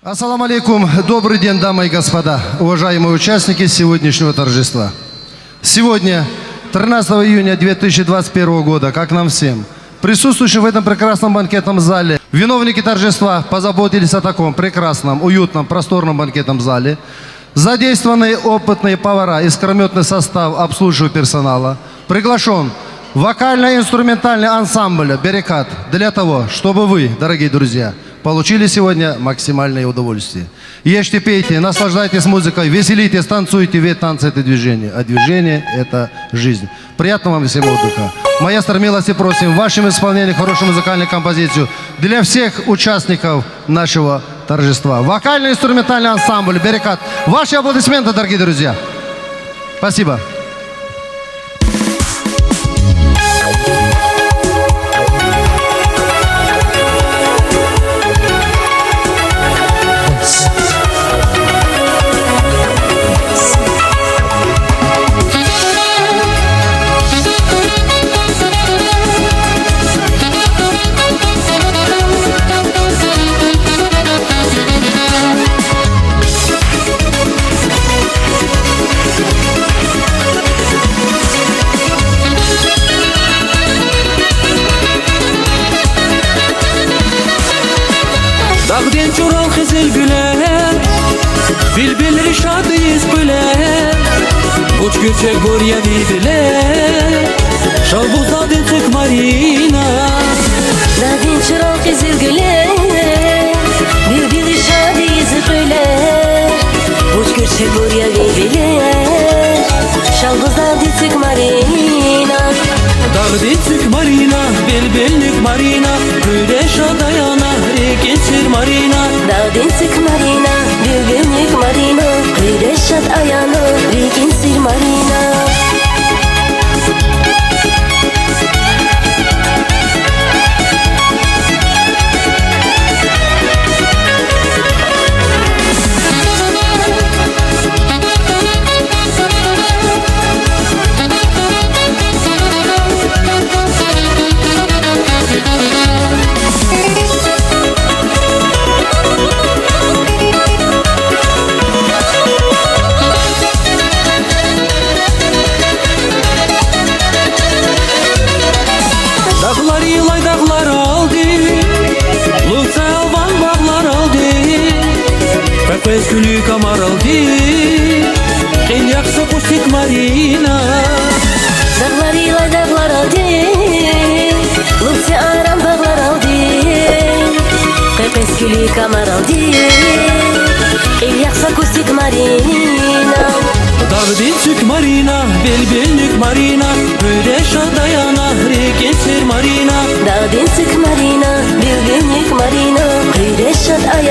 Ассаламу алейкум. Добрый день, дамы и господа, уважаемые участники сегодняшнего торжества. Сегодня, 13 июня 2021 года, как нам всем, присутствующим в этом прекрасном банкетном зале, виновники торжества позаботились о таком прекрасном, уютном, просторном банкетном зале. Задействованы опытные повара, искрометный состав обслуживающего персонала. Приглашен вокально-инструментальный ансамбль «Берекат» для того, чтобы вы, дорогие друзья, получили сегодня максимальное удовольствие. Ешьте, пейте, наслаждайтесь музыкой, веселитесь, танцуйте, ведь танцы – это движение, а движение – это жизнь. Приятного вам всем отдыха. Маэстро, милости просим в вашем исполнении хорошую музыкальную композицию для всех участников нашего торжества. Вокально-инструментальный ансамбль «Берекат». Ваши аплодисменты, дорогие друзья. Спасибо. Dağden çoral xizil güler, bilbilri şadıyız güler. Uç göçek borya vidiler, şalbuzadın çık marina. Dağden çoral xizil güler, bilbilri şadıyız güler. Uç göçek borya vidiler, şalbuzadın çık marina. Dağden çık marina, bilbillik marina. Güneş adayana, geçir marina. Dağden çık marina, bilbillik marina. Güneşat ayağına, geçir marina. Dağlar yılay dağlar aldı, Lütfe alvan bağlar aldı. Pepes gülü kamar aldı, en yaksa kustik marina. Dağlar yılay dağlar aldı, Lütfi aram bağlar aldı. Kepes gülü kamar aldı, el yaksa kustik marina. Dağden çık marina, bilbillik marina. Güneş adayana, geçir marina. Dağden çık marina, bilbillik marina. Güneşat ayağına.